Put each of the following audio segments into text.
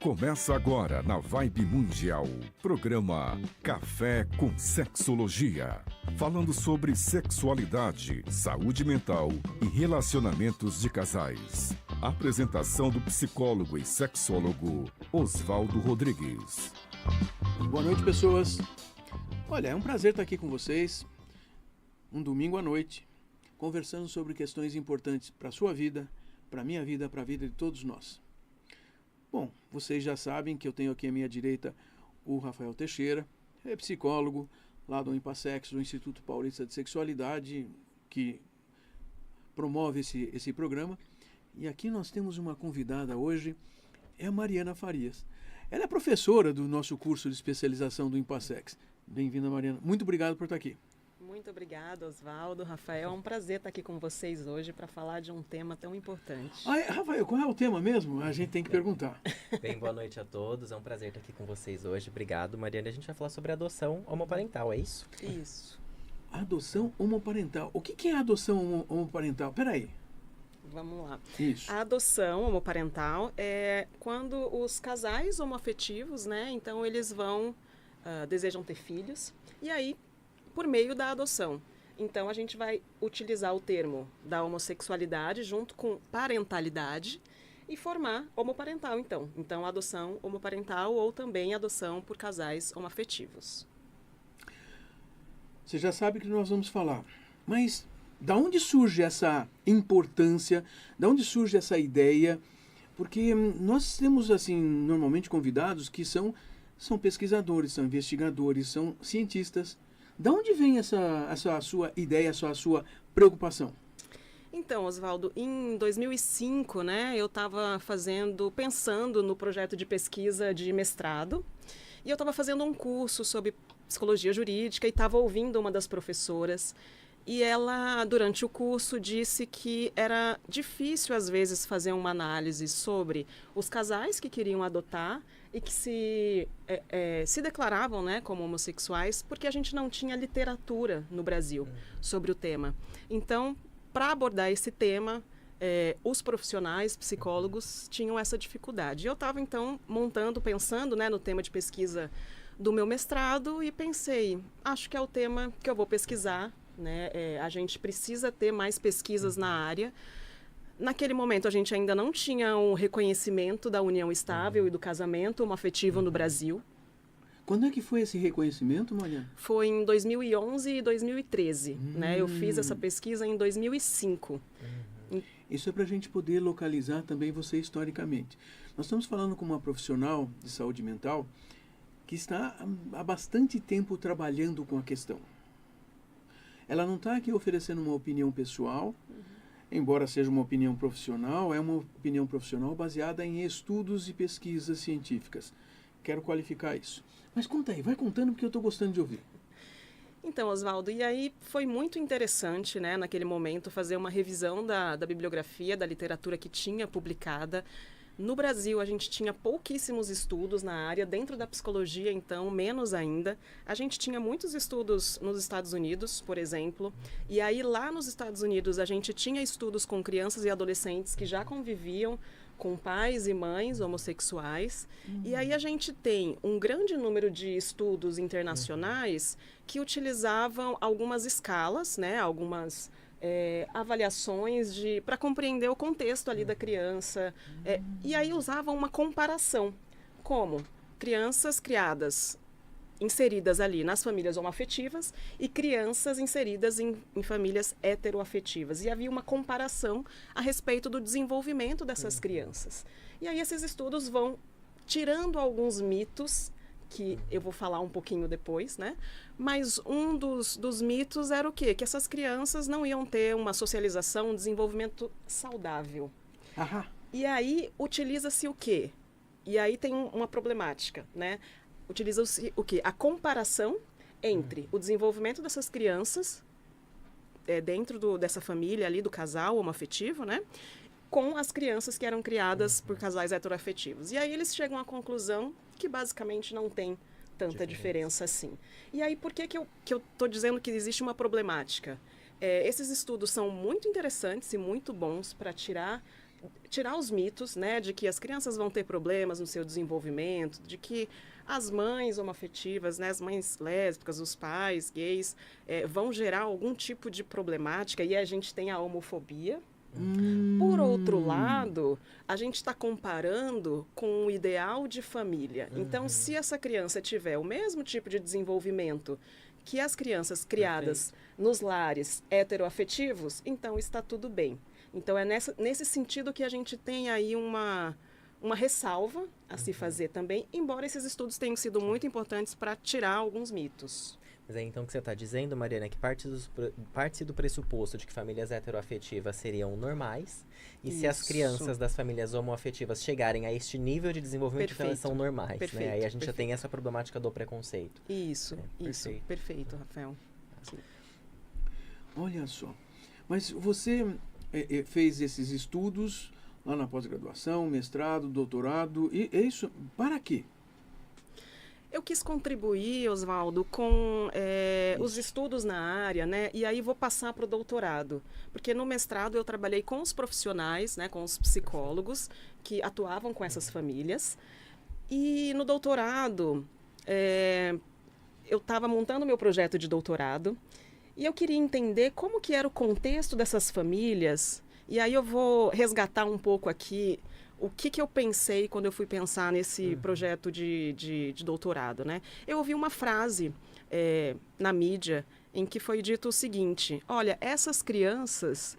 Começa agora na Vibe Mundial, programa Café com Sexologia. Falando sobre sexualidade, saúde mental e relacionamentos de casais. Apresentação do psicólogo e sexólogo Oswaldo Rodrigues. Boa noite, pessoas. Olha, é um prazer estar aqui com vocês, um domingo à noite, conversando sobre questões importantes para a sua vida, para a minha vida, para a vida de todos nós. Bom, vocês já sabem que eu tenho aqui à minha direita o Rafael Teixeira, é psicólogo lá do Impassex, do Instituto Paulista de Sexualidade, que promove esse programa. E aqui nós temos uma convidada hoje, é a Mariana Farias. Ela é professora do nosso curso de especialização do Impassex. Bem-vinda, Mariana. Muito obrigado por estar aqui. Muito obrigada, Oswaldo. Rafael, é um prazer estar aqui com vocês hoje para falar de um tema tão importante. Rafael, qual é o tema mesmo? A gente tem que perguntar. Bem, boa noite a todos. É um prazer estar aqui com vocês hoje. Obrigado, Mariana. A gente vai falar sobre adoção homoparental, é isso? Isso. Adoção homoparental. O que é adoção homoparental? Peraí. Vamos lá. Isso. A adoção homoparental é quando os casais homoafetivos, né? Então eles desejam ter filhos. E aí, por meio da adoção. Então, a gente vai utilizar o termo da homossexualidade junto com parentalidade e formar homoparental, então. Então, adoção homoparental ou também adoção por casais homoafetivos. Você já sabe que nós vamos falar, mas da onde surge essa importância, da onde surge essa ideia? Porque nós temos, assim, normalmente convidados que são pesquisadores, são investigadores, são cientistas. De onde vem essa sua ideia, essa sua preocupação? Então, Oswaldo, em 2005, né, eu estava pensando no projeto de pesquisa de mestrado, e eu estava fazendo um curso sobre psicologia jurídica e estava ouvindo uma das professoras, e ela, durante o curso, disse que era difícil, às vezes, fazer uma análise sobre os casais que queriam adotar e que se declaravam, né, como homossexuais, porque a gente não tinha literatura no Brasil sobre o tema. Então, para abordar esse tema, os profissionais, psicólogos, tinham essa dificuldade. Eu estava, então, pensando, né, no tema de pesquisa do meu mestrado e pensei, acho que é o tema que eu vou pesquisar, né? A gente precisa ter mais pesquisas na área. Naquele momento, a gente ainda não tinha um reconhecimento da união estável e do casamento homoafetivo no Brasil. Quando é que foi esse reconhecimento, Mariana? Foi em 2011 e 2013. Né? Eu fiz essa pesquisa em 2005. Isso é para a gente poder localizar também você historicamente. Nós estamos falando com uma profissional de saúde mental que está há bastante tempo trabalhando com a questão. Ela não está aqui oferecendo uma opinião pessoal, embora seja uma opinião profissional, é uma opinião profissional baseada em estudos e pesquisas científicas. Quero qualificar isso. Mas conta aí, vai contando porque eu estou gostando de ouvir. Então, Oswaldo, e aí foi muito interessante, né, naquele momento, fazer uma revisão da bibliografia, da literatura que tinha publicada. No Brasil, a gente tinha pouquíssimos estudos na área, dentro da psicologia, então, menos ainda. A gente tinha muitos estudos nos Estados Unidos, por exemplo, e aí lá nos Estados Unidos a gente tinha estudos com crianças e adolescentes que já conviviam com pais e mães homossexuais, e aí a gente tem um grande número de estudos internacionais que utilizavam algumas escalas, né, algumas avaliações para compreender o contexto ali da criança, e aí usavam uma comparação, como crianças inseridas ali nas famílias homoafetivas e crianças inseridas em famílias heteroafetivas. E havia uma comparação a respeito do desenvolvimento dessas crianças. E aí esses estudos vão tirando alguns mitos, que eu vou falar um pouquinho depois, né? Mas um dos mitos era o quê? Que essas crianças não iam ter uma socialização, um desenvolvimento saudável. Aham. E aí utiliza-se o quê? E aí tem uma problemática, né? Utiliza-se o quê? A comparação entre o desenvolvimento dessas crianças dentro dessa família ali, do casal homoafetivo, né? Com as crianças que eram criadas por casais heteroafetivos. E aí eles chegam à conclusão que basicamente não tem tanta diferença assim. E aí por que eu estou dizendo que existe uma problemática? Esses estudos são muito interessantes e muito bons para tirar tirar os mitos, né, de que as crianças vão ter problemas no seu desenvolvimento, de que as mães homoafetivas, né, as mães lésbicas, os pais gays, vão gerar algum tipo de problemática, e a gente tem a homofobia. Por outro lado, a gente está comparando com o ideal de família. Então, se essa criança tiver o mesmo tipo de desenvolvimento que as crianças criadas nos lares heteroafetivos, então está tudo bem. Então, é nesse sentido que a gente tem aí uma ressalva a se fazer também, embora esses estudos tenham sido muito importantes para tirar alguns mitos. Mas é então que você está dizendo, Mariana, que parte do pressuposto de que famílias heteroafetivas seriam normais, e se as crianças das famílias homoafetivas chegarem a este nível de desenvolvimento, então elas são normais, né? Aí a gente já tem essa problemática do preconceito. Isso, perfeito, Rafael. Sim. Olha só, mas você fez esses estudos lá na pós-graduação, mestrado, doutorado, e é isso, para quê? Eu quis contribuir, Oswaldo, com os estudos na área, né? E aí vou passar para o doutorado. Porque no mestrado eu trabalhei com os profissionais, né? Com os psicólogos que atuavam com essas famílias. E no doutorado, eu estava montando meu projeto de doutorado e eu queria entender como que era o contexto dessas famílias. E aí eu vou resgatar um pouco aqui o que eu pensei quando eu fui pensar nesse projeto de doutorado, né? Eu ouvi uma frase na mídia em que foi dito o seguinte: olha, essas crianças,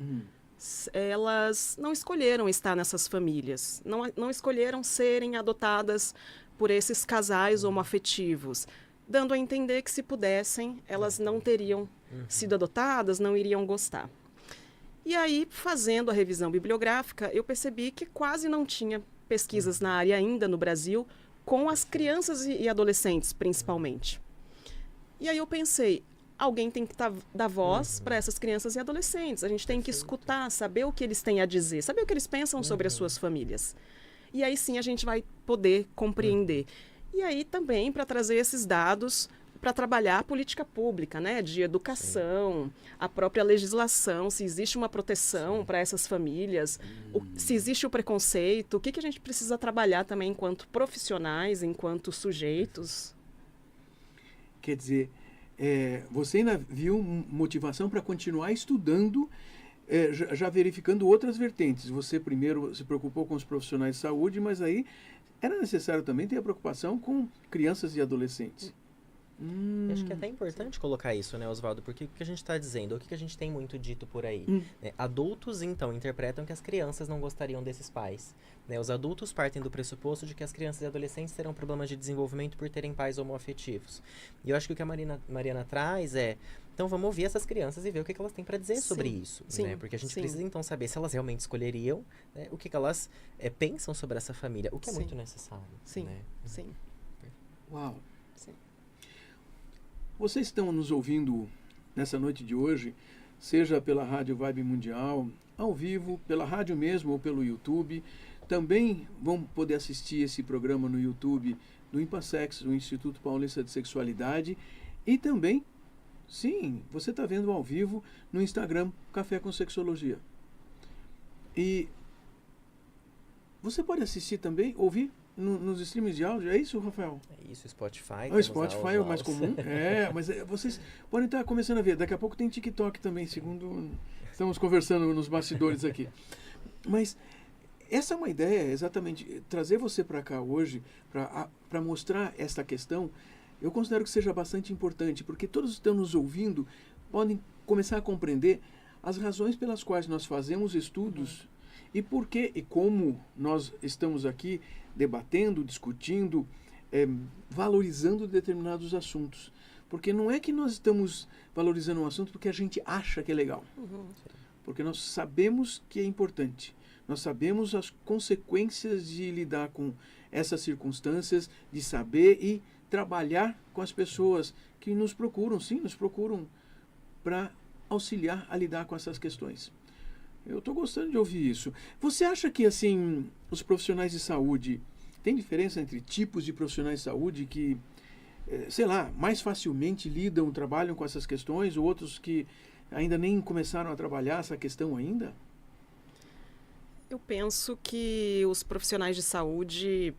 elas não escolheram estar nessas famílias, não escolheram serem adotadas por esses casais homoafetivos, dando a entender que se pudessem, elas não teriam sido adotadas, não iriam gostar. E aí, fazendo a revisão bibliográfica, eu percebi que quase não tinha pesquisas na área ainda no Brasil, com as crianças e adolescentes, principalmente. E aí eu pensei, alguém tem que dar voz para essas crianças e adolescentes. A gente tem que escutar, saber o que eles têm a dizer, saber o que eles pensam sobre as suas famílias. E aí sim a gente vai poder compreender. E aí também para trazer esses dados para trabalhar a política pública, né, de educação, a própria legislação, se existe uma proteção para essas famílias, se existe o preconceito, o que a gente precisa trabalhar também enquanto profissionais, enquanto sujeitos. Quer dizer, você ainda viu motivação para continuar estudando, já verificando outras vertentes. Você primeiro se preocupou com os profissionais de saúde, mas aí era necessário também ter a preocupação com crianças e adolescentes. Acho que é até importante colocar isso, né, Oswaldo? Porque o que a gente está dizendo, o que a gente tem muito dito por aí? Né? Adultos, então, interpretam que as crianças não gostariam desses pais. Né? Os adultos partem do pressuposto de que as crianças e adolescentes terão problemas de desenvolvimento por terem pais homoafetivos. E eu acho que o que a Mariana traz então vamos ouvir essas crianças e ver o que elas têm para dizer sobre isso. Né? Porque a gente precisa, então, saber se elas realmente escolheriam, né? O que elas pensam sobre essa família, o que é muito necessário. Sim, né? sim. Uau! Sim. Vocês estão nos ouvindo nessa noite de hoje, seja pela Rádio Vibe Mundial, ao vivo, pela rádio mesmo ou pelo YouTube. Também vão poder assistir esse programa no YouTube do Impassex, o Instituto Paulista de Sexualidade. E também, sim, você está vendo ao vivo no Instagram, Café com Sexologia. E você pode assistir também, ouvir nos streams de áudio, é isso, Rafael? É isso, Spotify. O Spotify é o mais comum. Mas vocês podem estar começando a ver. Daqui a pouco tem TikTok também, segundo estamos conversando nos bastidores aqui. Mas essa é uma ideia, exatamente, trazer você para cá hoje, para mostrar esta questão, eu considero que seja bastante importante, porque todos que estão nos ouvindo podem começar a compreender as razões pelas quais nós fazemos estudos e por que e como nós estamos aqui debatendo, discutindo, valorizando determinados assuntos. Porque não é que nós estamos valorizando um assunto porque a gente acha que é legal. Porque nós sabemos que é importante. Nós sabemos as consequências de lidar com essas circunstâncias, de saber e trabalhar com as pessoas que nos procuram, sim, nos procuram para auxiliar a lidar com essas questões. Eu estou gostando de ouvir isso. Você acha que, assim, os profissionais de saúde, tem diferença entre tipos de profissionais de saúde que, sei lá, mais facilmente trabalham com essas questões, ou outros que ainda nem começaram a trabalhar essa questão ainda? Eu penso que os profissionais de saúde,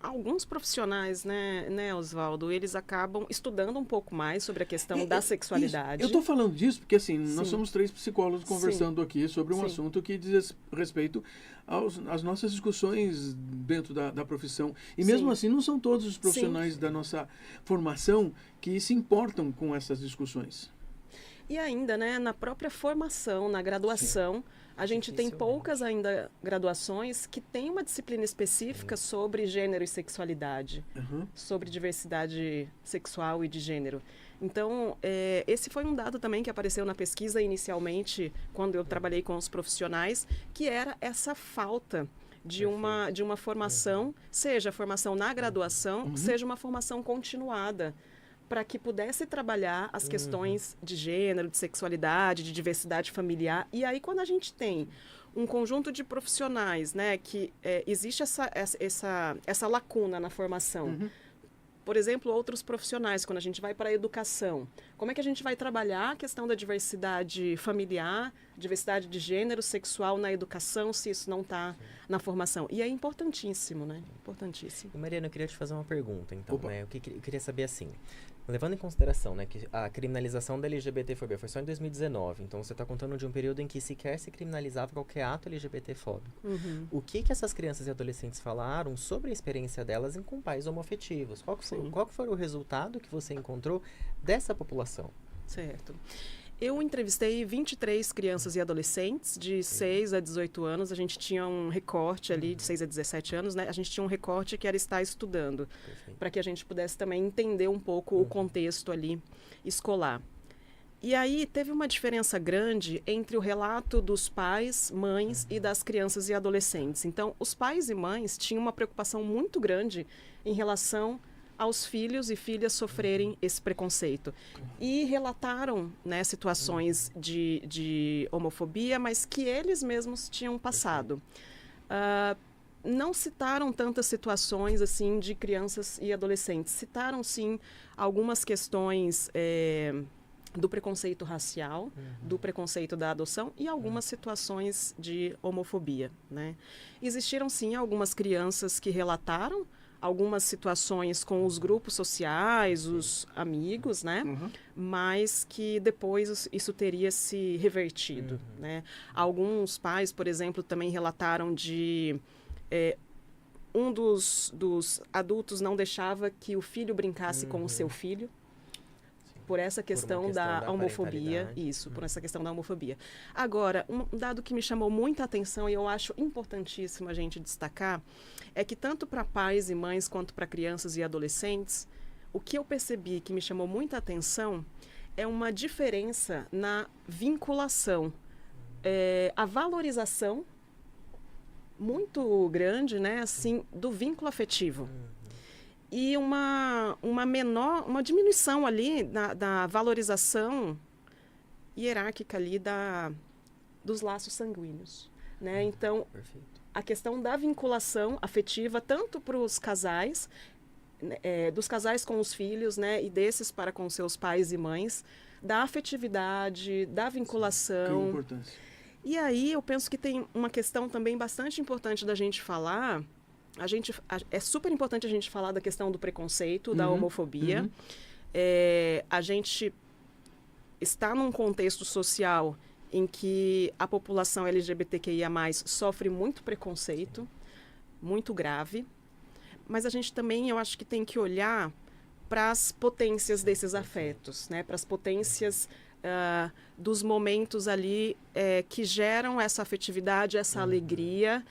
alguns profissionais, né, Oswaldo, eles acabam estudando um pouco mais sobre a questão da sexualidade. Eu estou falando disso porque, assim, nós Sim. somos 3 psicólogos conversando aqui sobre um Sim. assunto que diz respeito às nossas discussões dentro da profissão. E mesmo Sim. assim, não são todos os profissionais da nossa formação que se importam com essas discussões. E ainda, né, na própria formação, na graduação, a gente tem poucas ainda graduações que têm uma disciplina específica sobre gênero e sexualidade, sobre diversidade sexual e de gênero. Então, esse foi um dado também que apareceu na pesquisa inicialmente, quando eu trabalhei com os profissionais, que era essa falta de uma formação, seja formação na graduação, seja uma formação continuada, para que pudesse trabalhar as questões de gênero, de sexualidade, de diversidade familiar. E aí, quando a gente tem um conjunto de profissionais, né, que existe essa lacuna na formação. Por exemplo, outros profissionais, quando a gente vai para a educação, como é que a gente vai trabalhar a questão da diversidade familiar, diversidade de gênero, sexual na educação, se isso não está na formação? E é importantíssimo, né? Importantíssimo. E, Mariana, eu queria te fazer uma pergunta, então, né? Eu queria saber assim, levando em consideração, né, que a criminalização da LGBTfobia foi só em 2019, então você está contando de um período em que sequer se criminalizava qualquer ato LGBTfóbico. O que essas crianças e adolescentes falaram sobre a experiência delas com pais homoafetivos? Qual que foi o resultado que você encontrou dessa população? Certo. Eu entrevistei 23 crianças e adolescentes de 6 a 18 anos. A gente tinha um recorte ali de 6 a 17 anos, né? A gente tinha um recorte que era estar estudando, para que a gente pudesse também entender um pouco o contexto ali escolar. E aí teve uma diferença grande entre o relato dos pais, mães e das crianças e adolescentes. Então, os pais e mães tinham uma preocupação muito grande em relação aos filhos e filhas sofrerem esse preconceito. E relataram, né, situações de homofobia, mas que eles mesmos tinham passado. Não citaram tantas situações assim de crianças e adolescentes. Citaram, sim, algumas questões do preconceito racial, do preconceito da adoção e algumas situações de homofobia, né? Existiram, sim, algumas crianças que relataram algumas situações com os grupos sociais, os amigos, né? Mas que depois isso teria se revertido, né? Alguns pais, por exemplo, também relataram de um dos adultos não deixava que o filho brincasse com o seu filho, por essa questão da homofobia. Isso, por essa questão da homofobia. Agora, um dado que me chamou muita atenção e eu acho importantíssimo a gente destacar é que tanto para pais e mães quanto para crianças e adolescentes, o que eu percebi que me chamou muita atenção é uma diferença na vinculação, a valorização muito grande, né, assim, do vínculo afetivo. E uma diminuição ali da valorização hierárquica ali dos laços sanguíneos, né? Então, a questão da vinculação afetiva, tanto para os casais, dos casais com os filhos, né? E desses para com seus pais e mães, da afetividade, da vinculação. Que importância. E aí eu penso que tem uma questão também bastante importante da gente falar. É super importante a gente falar da questão do preconceito, da homofobia. A gente está num contexto social em que a população LGBTQIA+, sofre muito preconceito, muito grave. Mas a gente também, eu acho que tem que olhar para as potências desses afetos, né? Para as potências dos momentos ali que geram essa afetividade, essa alegria,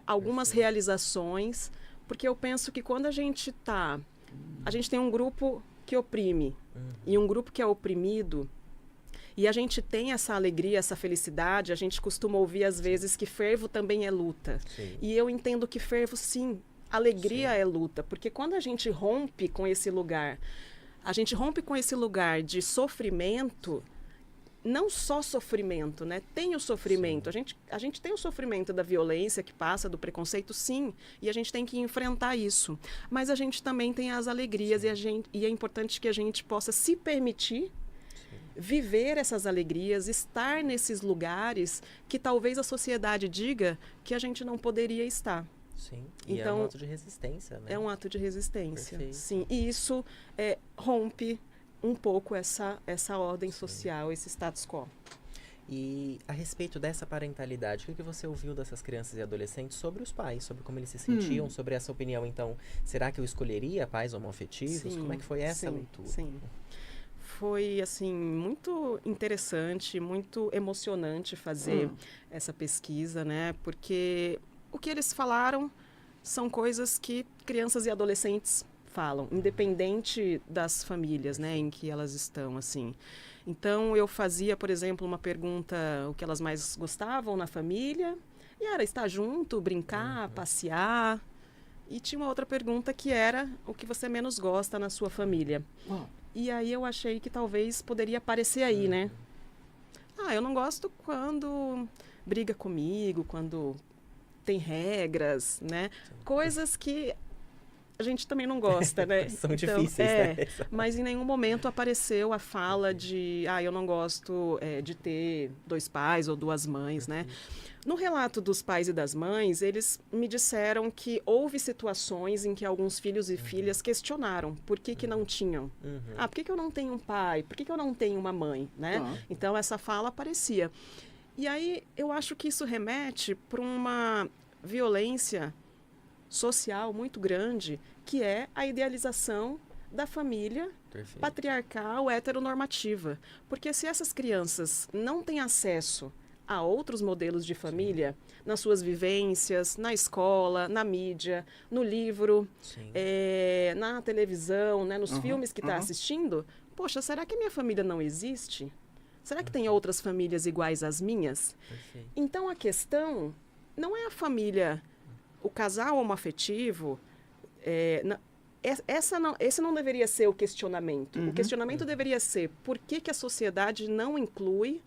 algumas realizações, porque eu penso que quando a gente tem um grupo que oprime e um grupo que é oprimido, e a gente tem essa alegria, essa felicidade, a gente costuma ouvir às vezes que fervo também é luta. Sim. E eu entendo que fervo, sim, alegria é luta, porque quando a gente rompe com esse lugar, de sofrimento, não só sofrimento, né? Tem o sofrimento. A gente tem o sofrimento da violência que passa, do preconceito, sim, e a gente tem que enfrentar isso. Mas a gente também tem as alegrias e é importante que a gente possa se permitir viver essas alegrias, estar nesses lugares que talvez a sociedade diga que a gente não poderia estar. Sim, e Então, é um ato de resistência, né? É um ato de resistência, Perfeito. sim. E isso rompe um pouco essa ordem social, esse status quo. E a respeito dessa parentalidade, o que você ouviu dessas crianças e adolescentes sobre os pais, sobre como eles se sentiam, sobre essa opinião? Então, será que eu escolheria pais homoafetivos? Sim, Como é que foi essa sim, leitura? Sim. Foi, assim, muito interessante, muito emocionante fazer essa pesquisa, né? Porque o que eles falaram são coisas que crianças e adolescentes falam, independente das famílias, né, em que elas estão, assim. Então, eu fazia, por exemplo, uma pergunta, o que elas mais gostavam na família, e era estar junto, brincar, passear. E tinha uma outra pergunta que era o que você menos gosta na sua família. E aí eu achei que talvez poderia aparecer aí, né? Eu não gosto quando briga comigo, quando tem regras, né? Coisas que a gente também não gosta, né? São difíceis, né? Mas em nenhum momento apareceu a fala de eu não gosto de ter 2 pais ou 2 mães, né? No relato dos pais e das mães, eles me disseram que houve situações em que alguns filhos e filhas questionaram por que não tinham. Por que eu não tenho um pai? Por que eu não tenho uma mãe, né? Então, essa fala aparecia. E aí, eu acho que isso remete para uma violência social muito grande, que é a idealização da família patriarcal, heteronormativa. Porque se essas crianças não têm acesso a outros modelos de família, nas suas vivências, na escola, na mídia, no livro, na televisão, né, nos filmes que está assistindo, poxa, será que a minha família não existe? Será que tem outras famílias iguais às minhas? Então, a questão não é a família, o casal homoafetivo, esse não deveria ser o questionamento. O questionamento deveria ser por que a sociedade não inclui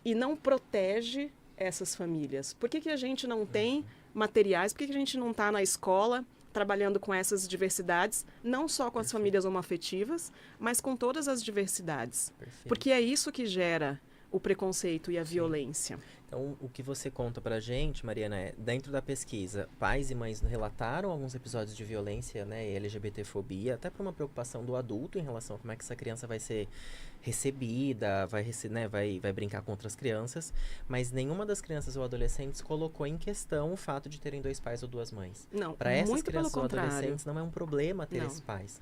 e não protege essas famílias? Por que a gente não tem materiais? Por que a gente não está na escola trabalhando com essas diversidades, não só com as famílias homoafetivas, mas com todas as diversidades? Porque é isso que gera o preconceito e a violência. Então, o que você conta pra gente, Mariana, é, dentro da pesquisa, pais e mães relataram alguns episódios de violência, né, e LGBTfobia, até por uma preocupação do adulto em relação a como é que essa criança vai ser recebida, vai brincar com outras crianças, mas nenhuma das crianças ou adolescentes colocou em questão o fato de terem 2 pais ou 2 mães. Não, para essas muito crianças pelo ou contrário. adolescentes não é um problema ter Não. esses pais.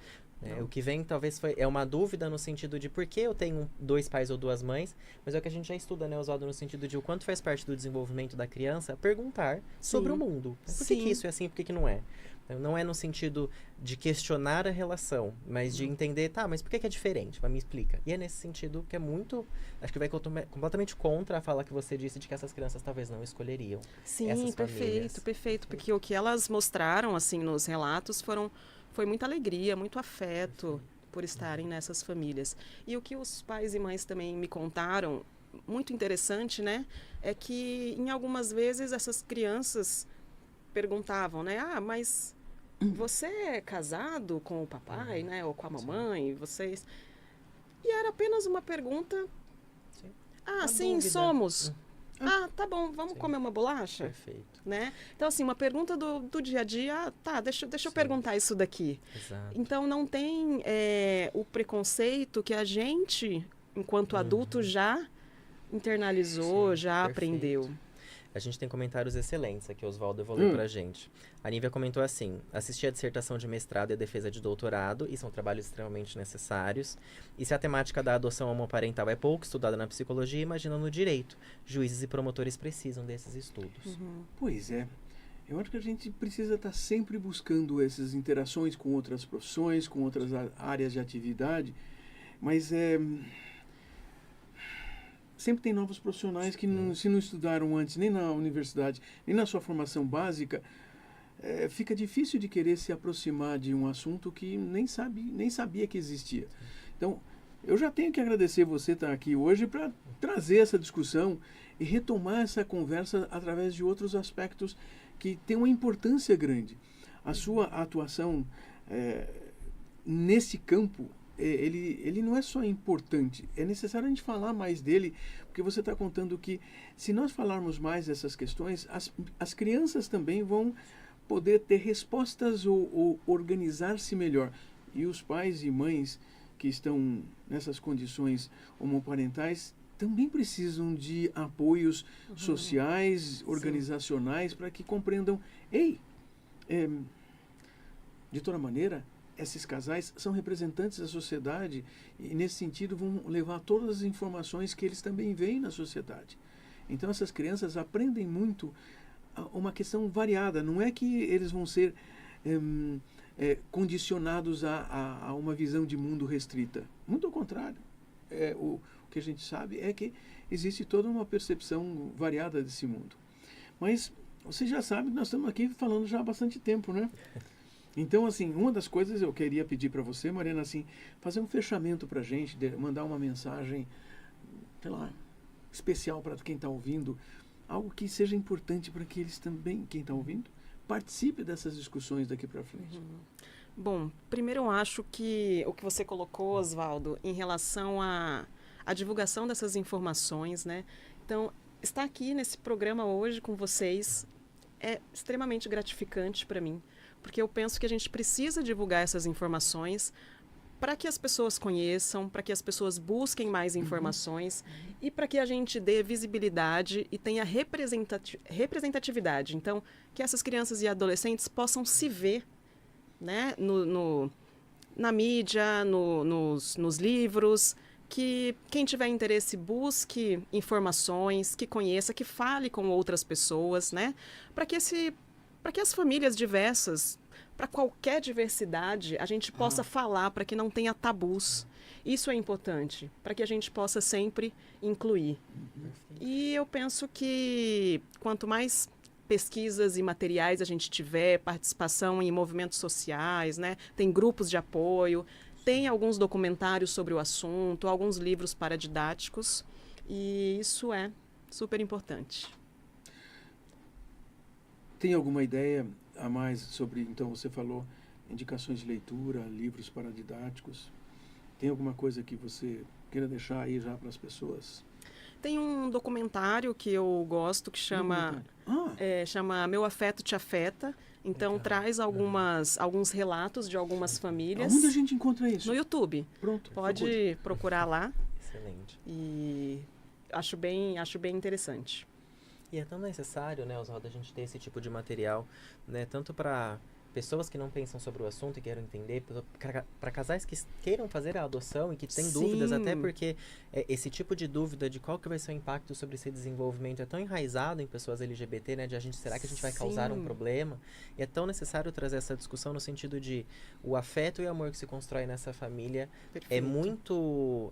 O que vem talvez é uma dúvida no sentido de por que eu tenho 2 pais ou 2 mães, mas é o que a gente já estuda, né, Oswaldo, no sentido de o quanto faz parte do desenvolvimento da criança perguntar sobre o mundo. Por que isso é assim, por que não é? Então, não é no sentido de questionar a relação, mas de entender, mas por que é diferente? Mas me explica. E é nesse sentido que é muito, acho que vai completamente contra a fala que você disse de que essas crianças talvez não escolheriam. Sim, essas perfeito, perfeito. Porque o que elas mostraram, assim, nos relatos foi muita alegria, muito afeto por estarem nessas famílias. E o que os pais e mães também me contaram, muito interessante, né? É que, em algumas vezes, essas crianças perguntavam, né? Mas você é casado com o papai, né? Ou com a mamãe? Vocês... E era apenas uma pergunta. Sim, dúvida. somos. Tá bom, vamos comer uma bolacha? Perfeito. Né? Então, assim, uma pergunta do dia a dia, deixa eu perguntar isso daqui. Exato. Então, não tem o preconceito que a gente, enquanto adulto, já internalizou, já aprendeu. A gente tem comentários excelentes aqui, Oswaldo evoluiu pra gente. A Nívia comentou assim: assisti a dissertação de mestrado e a defesa de doutorado, e são trabalhos extremamente necessários. E se a temática da adoção homoparental é pouco estudada na psicologia, imagina no direito. Juízes e promotores precisam desses estudos. Pois é. Eu acho que a gente precisa estar sempre buscando essas interações com outras profissões, com outras áreas de atividade, mas sempre tem novos profissionais que se não estudaram antes, nem na universidade, nem na sua formação básica, fica difícil de querer se aproximar de um assunto que nem sabia que existia. Então, eu já tenho que agradecer você estar aqui hoje para trazer essa discussão e retomar essa conversa através de outros aspectos que têm uma importância grande. A sua atuação nesse campo ele não é só importante, é necessário a gente falar mais dele, porque você está contando que se nós falarmos mais dessas questões, as crianças também vão poder ter respostas ou organizar-se melhor. E os pais e mães que estão nessas condições homoparentais também precisam de apoios sociais, organizacionais, para que compreendam, de toda maneira, esses casais são representantes da sociedade e, nesse sentido, vão levar todas as informações que eles também veem na sociedade. Então, essas crianças aprendem muito uma questão variada. Não é que eles vão ser condicionados a uma visão de mundo restrita. Muito ao contrário. O que a gente sabe é que existe toda uma percepção variada desse mundo. Mas você já sabe que nós estamos aqui falando já há bastante tempo, né? Então, assim, uma das coisas eu queria pedir para você, Mariana, assim, fazer um fechamento para a gente, mandar uma mensagem, sei lá, especial para quem está ouvindo, algo que seja importante para que eles também, quem está ouvindo, participe dessas discussões daqui para frente. Bom, primeiro eu acho que o que você colocou, Oswaldo, em relação à divulgação dessas informações, né? Então, estar aqui nesse programa hoje com vocês é extremamente gratificante para mim, porque eu penso que a gente precisa divulgar essas informações para que as pessoas conheçam, para que as pessoas busquem mais informações e para que a gente dê visibilidade e tenha representatividade. Então, que essas crianças e adolescentes possam se ver, né, na mídia, nos livros, que quem tiver interesse busque informações, que conheça, que fale com outras pessoas, né, para que as famílias diversas, para qualquer diversidade, a gente possa falar, para que não tenha tabus. Isso é importante, para que a gente possa sempre incluir. E eu penso que quanto mais pesquisas e materiais a gente tiver, participação em movimentos sociais, né? Tem grupos de apoio, tem alguns documentários sobre o assunto, alguns livros paradidáticos, e isso é super importante. Tem alguma ideia a mais sobre, então você falou, indicações de leitura, livros paradidáticos? Tem alguma coisa que você queira deixar aí já para as pessoas? Tem um documentário que eu gosto que chama Meu Afeto Te Afeta. Então traz alguns relatos de algumas famílias. Onde a gente encontra isso? No YouTube. Pronto. Pode procurar lá. Excelente. E acho bem interessante. E é tão necessário, né, Oswaldo, a gente ter esse tipo de material, né, tanto para pessoas que não pensam sobre o assunto e queiram entender, para casais que queiram fazer a adoção e que têm dúvidas, até porque esse tipo de dúvida de qual que vai ser o impacto sobre esse desenvolvimento é tão enraizado em pessoas LGBT, né, será que a gente vai causar um problema? E é tão necessário trazer essa discussão no sentido de o afeto e o amor que se constrói nessa família é muito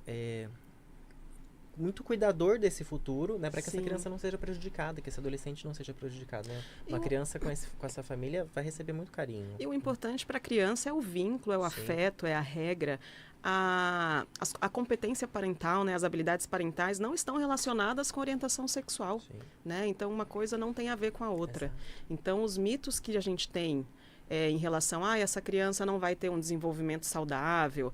cuidador desse futuro, né, para que essa criança não seja prejudicada, que esse adolescente não seja prejudicado, né? Uma criança com essa família vai receber muito carinho. E o importante para a criança é o vínculo, é o afeto, é a regra. A competência parental, né, as habilidades parentais não estão relacionadas com orientação sexual, né? Então uma coisa não tem a ver com a outra. Exato. Então os mitos que a gente tem em relação a essa criança não vai ter um desenvolvimento saudável,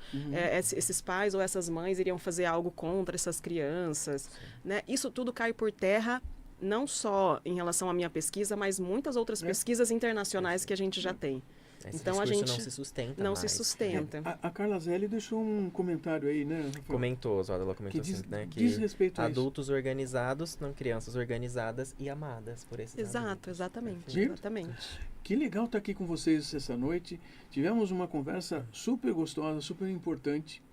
esses pais ou essas mães iriam fazer algo contra essas crianças, né? Isso tudo cai por terra, não só em relação à minha pesquisa, mas muitas outras pesquisas internacionais que a gente já tem. Esse então a gente não se sustenta não mais. se sustenta. A Carla Zelli deixou um comentário aí, né, Rafael? Comentou, Oswaldo, ela comentou que assim, né? Que diz respeito a adultos organizados, não crianças organizadas e amadas por esses adultos. Exatamente. Que legal estar aqui com vocês essa noite. Tivemos uma conversa super gostosa, super importante.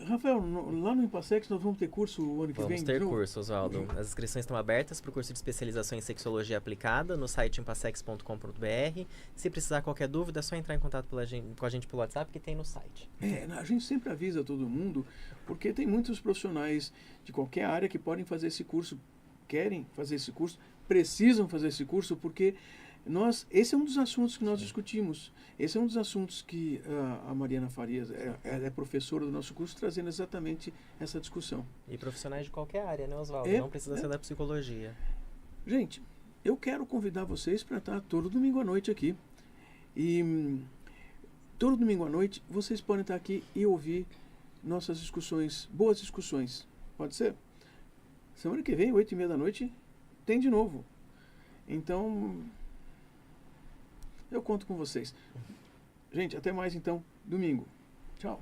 Rafael, lá no Impassex nós vamos ter curso o ano que vem? Vamos ter curso, Oswaldo. As inscrições estão abertas para o curso de especialização em sexologia aplicada no site impassex.com.br. Se precisar qualquer dúvida, é só entrar em contato com a gente pelo WhatsApp que tem no site. A gente sempre avisa todo mundo, porque tem muitos profissionais de qualquer área que podem fazer esse curso, querem fazer esse curso, precisam fazer esse curso, porque esse é um dos assuntos que nós discutimos. Esse é um dos assuntos que a Mariana Farias é professora do nosso curso, trazendo exatamente essa discussão. E profissionais de qualquer área, né, Oswaldo? Não precisa ser da psicologia. Gente, eu quero convidar vocês para estar todo domingo à noite aqui. E todo domingo à noite, vocês podem estar aqui e ouvir nossas discussões, boas discussões. Pode ser? Semana que vem, 8h30 da noite, tem de novo. Então, eu conto com vocês. Gente, até mais então, domingo. Tchau.